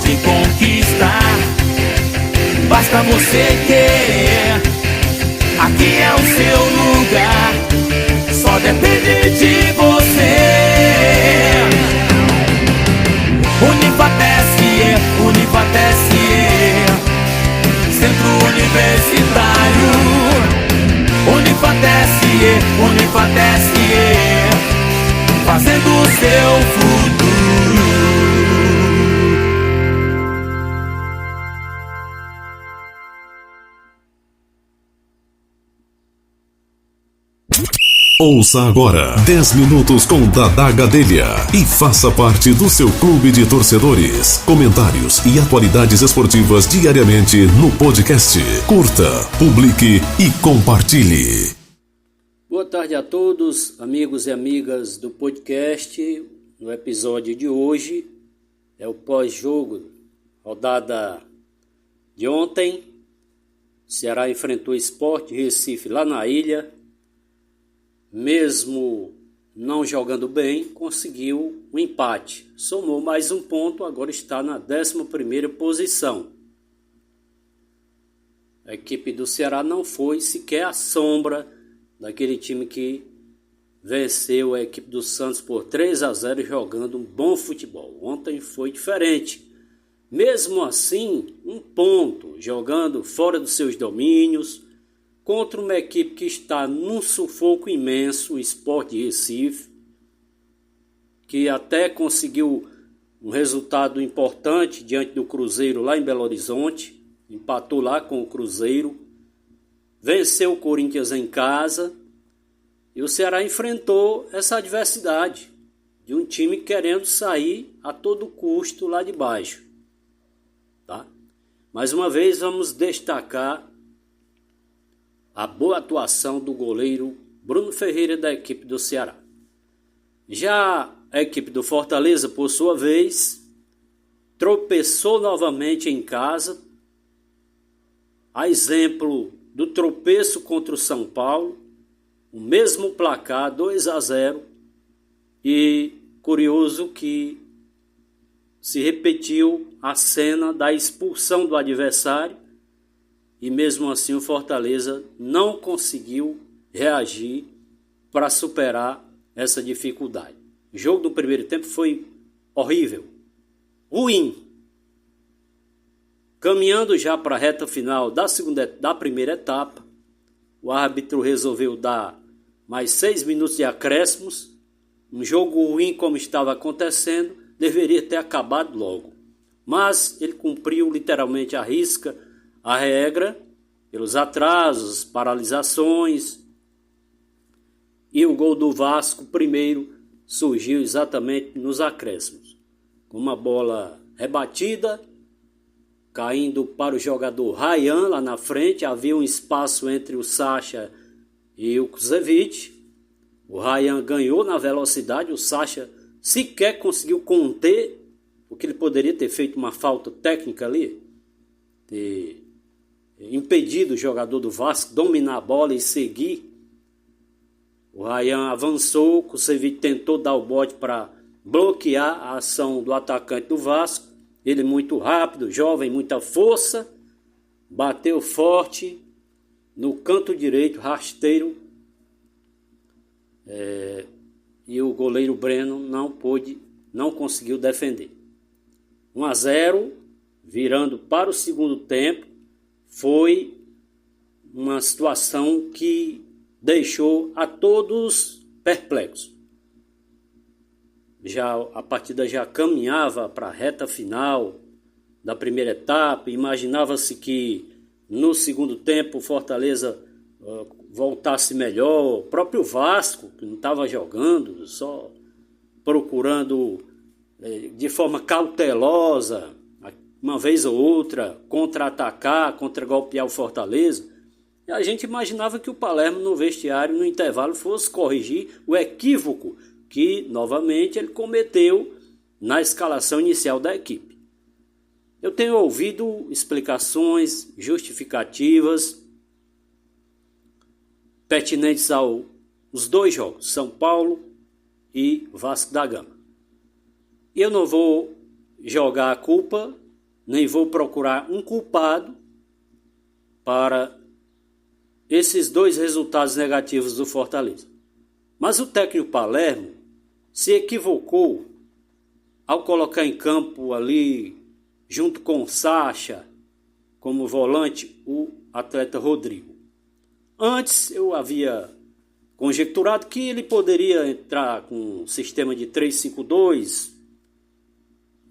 pode conquistar. Basta você querer. Aqui é o seu lugar. Só depende de você. Unifatesc, Centro Universitário. Unifatesc, fazendo o seu futuro. Ouça agora 10 minutos com Dadá Gadelha e faça parte do seu clube de torcedores. Comentários e atualidades esportivas diariamente no podcast. Curta, publique e compartilhe. Boa tarde a todos, amigos e amigas do podcast. No episódio de hoje é o pós-jogo, rodada de ontem. O Ceará enfrentou o Sport Recife lá na ilha. Mesmo não jogando bem, conseguiu um empate. Somou mais um ponto, agora está na 11ª posição. A equipe do Ceará não foi sequer a sombra daquele time que venceu a equipe do Santos por 3-0 jogando um bom futebol. Ontem foi diferente. Mesmo assim, um ponto, jogando fora dos seus domínios, contra uma equipe que está num sufoco imenso, o Sport Recife, que até conseguiu um resultado importante diante do Cruzeiro lá em Belo Horizonte, empatou lá com o Cruzeiro, venceu o Corinthians em casa, e o Ceará enfrentou essa adversidade de um time querendo sair a todo custo lá de baixo. Tá? Mais uma vez vamos destacar a boa atuação do goleiro Bruno Ferreira da equipe do Ceará. Já a equipe do Fortaleza, por sua vez, tropeçou novamente em casa, a exemplo do tropeço contra o São Paulo, o mesmo placar, 2-0, e curioso que se repetiu a cena da expulsão do adversário, e mesmo assim o Fortaleza não conseguiu reagir para superar essa dificuldade. O jogo do primeiro tempo foi horrível, ruim. Caminhando já para a reta final da primeira etapa, o árbitro resolveu dar mais 6 minutos de acréscimos. Um jogo ruim como estava acontecendo, deveria ter acabado logo. Mas ele cumpriu literalmente à risca a regra, pelos atrasos, paralisações, e o gol do Vasco primeiro surgiu exatamente nos acréscimos, com uma bola rebatida, caindo para o jogador Ryan lá na frente. Havia um espaço entre o Sacha e o Kusevich. O Ryan ganhou na velocidade, o Sacha sequer conseguiu conter, porque ele poderia ter feito uma falta técnica ali, ter impedido o jogador do Vasco dominar a bola e seguir. O Ryan avançou, o Kusevich tentou dar o bote para bloquear a ação do atacante do Vasco. Ele muito rápido, jovem, muita força, bateu forte no canto direito, rasteiro, e o goleiro Breno não conseguiu defender. 1-0, virando para o segundo tempo. Foi uma situação que deixou a todos perplexos. A partida já caminhava para a reta final da primeira etapa. Imaginava-se que no segundo tempo o Fortaleza voltasse melhor. O próprio Vasco, que não estava jogando, só procurando de forma cautelosa, uma vez ou outra, contra-atacar, contra-golpear o Fortaleza. E a gente imaginava que o Palermo no vestiário, no intervalo, fosse corrigir o equívoco que, novamente, ele cometeu na escalação inicial da equipe. Eu tenho ouvido explicações, justificativas, pertinentes aos dois jogos, São Paulo e Vasco da Gama. E eu não vou jogar a culpa nem vou procurar um culpado para esses 2 resultados negativos do Fortaleza. Mas o técnico Palermo se equivocou ao colocar em campo ali, junto com o Sacha, como volante, o atleta Rodrigo. Antes eu havia conjecturado que ele poderia entrar com um sistema de 3-5-2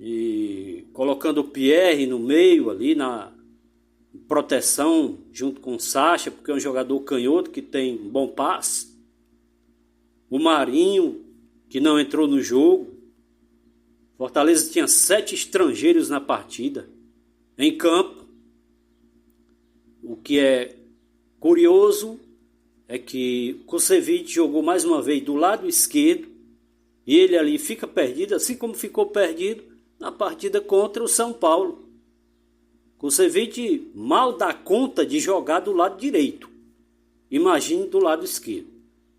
e colocando o Pierre no meio ali na proteção junto com o Sacha, porque é um jogador canhoto que tem um bom passe. O Marinho, que não entrou no jogo. Fortaleza tinha 7 estrangeiros na partida, em campo. O que é curioso é que Kusevich jogou mais uma vez do lado esquerdo e ele ali fica perdido, assim como ficou perdido na partida contra o São Paulo. Kusevich mal dá conta de jogar do lado direito. Imagine do lado esquerdo.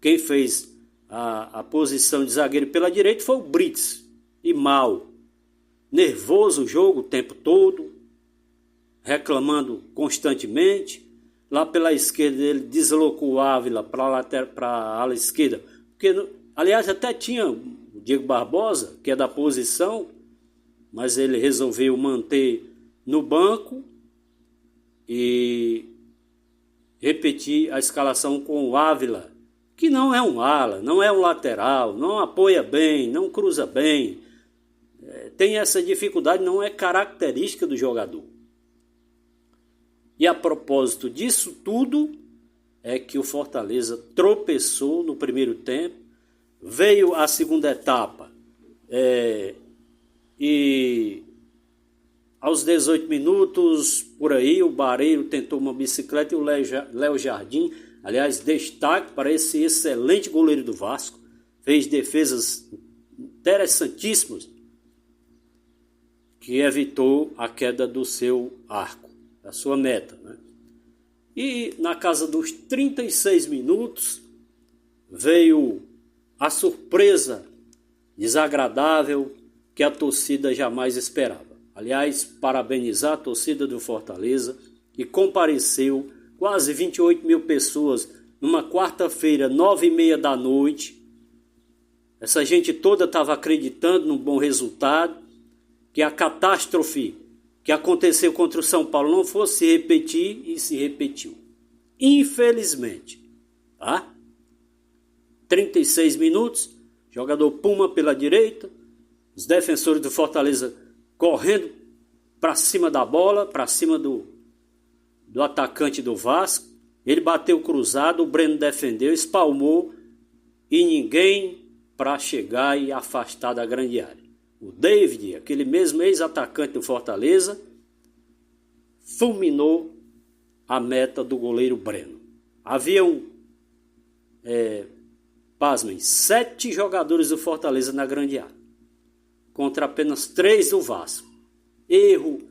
Quem fez a posição de zagueiro pela direita foi o Brits. E mal. Nervoso o jogo o tempo todo. Reclamando constantemente. Lá pela esquerda ele deslocou o Ávila para a ala esquerda. Porque, aliás, até tinha o Diego Barbosa, que é da posição, mas ele resolveu manter no banco e repetir a escalação com o Ávila, que não é um ala, não é um lateral, não apoia bem, não cruza bem. Tem essa dificuldade, não é característica do jogador. E a propósito disso tudo, é que o Fortaleza tropeçou no primeiro tempo, veio a segunda etapa, e aos 18 minutos, por aí, o Bareiro tentou uma bicicleta e o Léo Jardim, aliás, destaque para esse excelente goleiro do Vasco, fez defesas interessantíssimas, que evitou a queda do seu arco, da sua meta, né? E na casa dos 36 minutos veio a surpresa desagradável que a torcida jamais esperava. Aliás, parabenizar a torcida do Fortaleza, que compareceu quase 28 mil pessoas numa quarta-feira, 9h30 da noite. Essa gente toda estava acreditando num bom resultado, que a catástrofe que aconteceu contra o São Paulo não fosse repetir, e se repetiu. Infelizmente. Tá? 36 minutos, jogador Puma pela direita, os defensores do Fortaleza correndo para cima da bola, para cima do atacante do Vasco. Ele bateu cruzado, o Breno defendeu, espalmou e ninguém para chegar e afastar da grande área. O David, aquele mesmo ex-atacante do Fortaleza, fulminou a meta do goleiro Breno. Haviam, pasmem, 7 jogadores do Fortaleza na grande área, contra apenas 3 do Vasco. Erro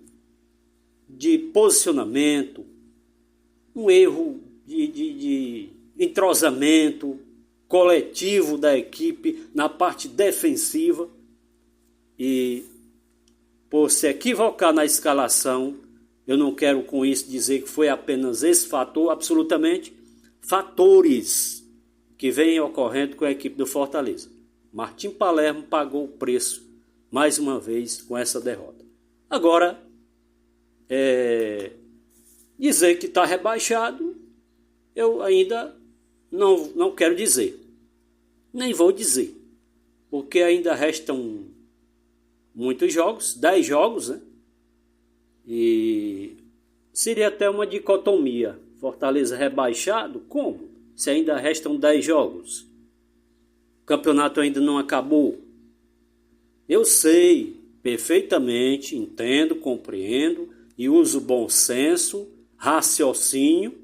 de posicionamento, um erro de entrosamento coletivo da equipe na parte defensiva. E por se equivocar na escalação, eu não quero com isso dizer que foi apenas esse fator, absolutamente fatores que vêm ocorrendo com a equipe do Fortaleza. Martim Palermo pagou o preço mais uma vez com essa derrota. Agora, dizer que está rebaixado, eu ainda não quero dizer, nem vou dizer, porque ainda restam muitos jogos, 10 jogos, né? E seria até uma dicotomia. Fortaleza rebaixado? Como? Se ainda restam 10 jogos. O campeonato ainda não acabou. Eu sei perfeitamente, entendo, compreendo e uso bom senso, raciocínio,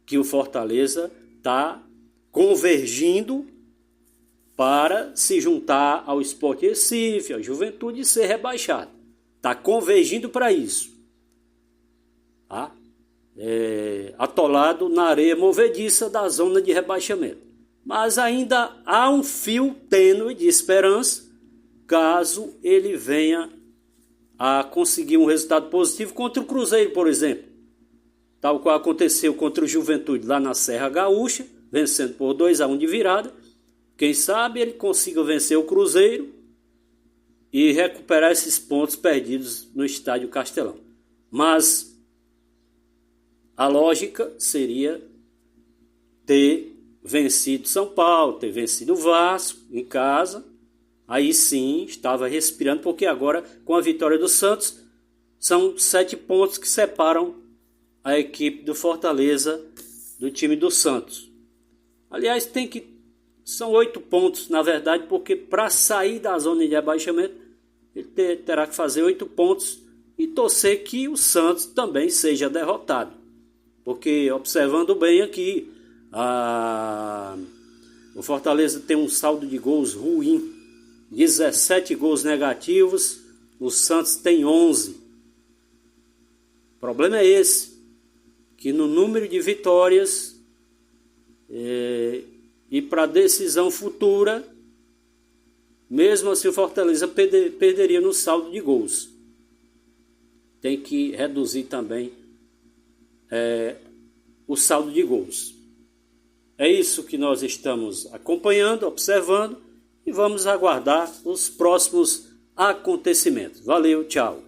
que o Fortaleza está convergindo para se juntar ao Sport Recife, à Juventude e ser rebaixado. Está convergindo para isso. Tá? Atolado na areia movediça da zona de rebaixamento. Mas ainda há um fio tênue de esperança, caso ele venha a conseguir um resultado positivo contra o Cruzeiro, por exemplo. Tal qual aconteceu contra o Juventude lá na Serra Gaúcha, vencendo por 2-1 de virada. Quem sabe ele consiga vencer o Cruzeiro e recuperar esses pontos perdidos no Estádio Castelão. Mas a lógica seria ter vencido São Paulo, ter vencido o Vasco em casa. Aí sim estava respirando, porque agora com a vitória do Santos são 7 pontos que separam a equipe do Fortaleza do time do Santos. Aliás, são 8 pontos na verdade, porque para sair da zona de rebaixamento ele terá que fazer 8 pontos e torcer que o Santos também seja derrotado. Porque observando bem aqui, o Fortaleza tem um saldo de gols ruim, 17 gols negativos, o Santos tem 11. O problema é esse, que no número de vitórias e para decisão futura, mesmo assim o Fortaleza perderia no saldo de gols. Tem que reduzir também o saldo de gols. É isso que nós estamos acompanhando, observando e vamos aguardar os próximos acontecimentos. Valeu, tchau.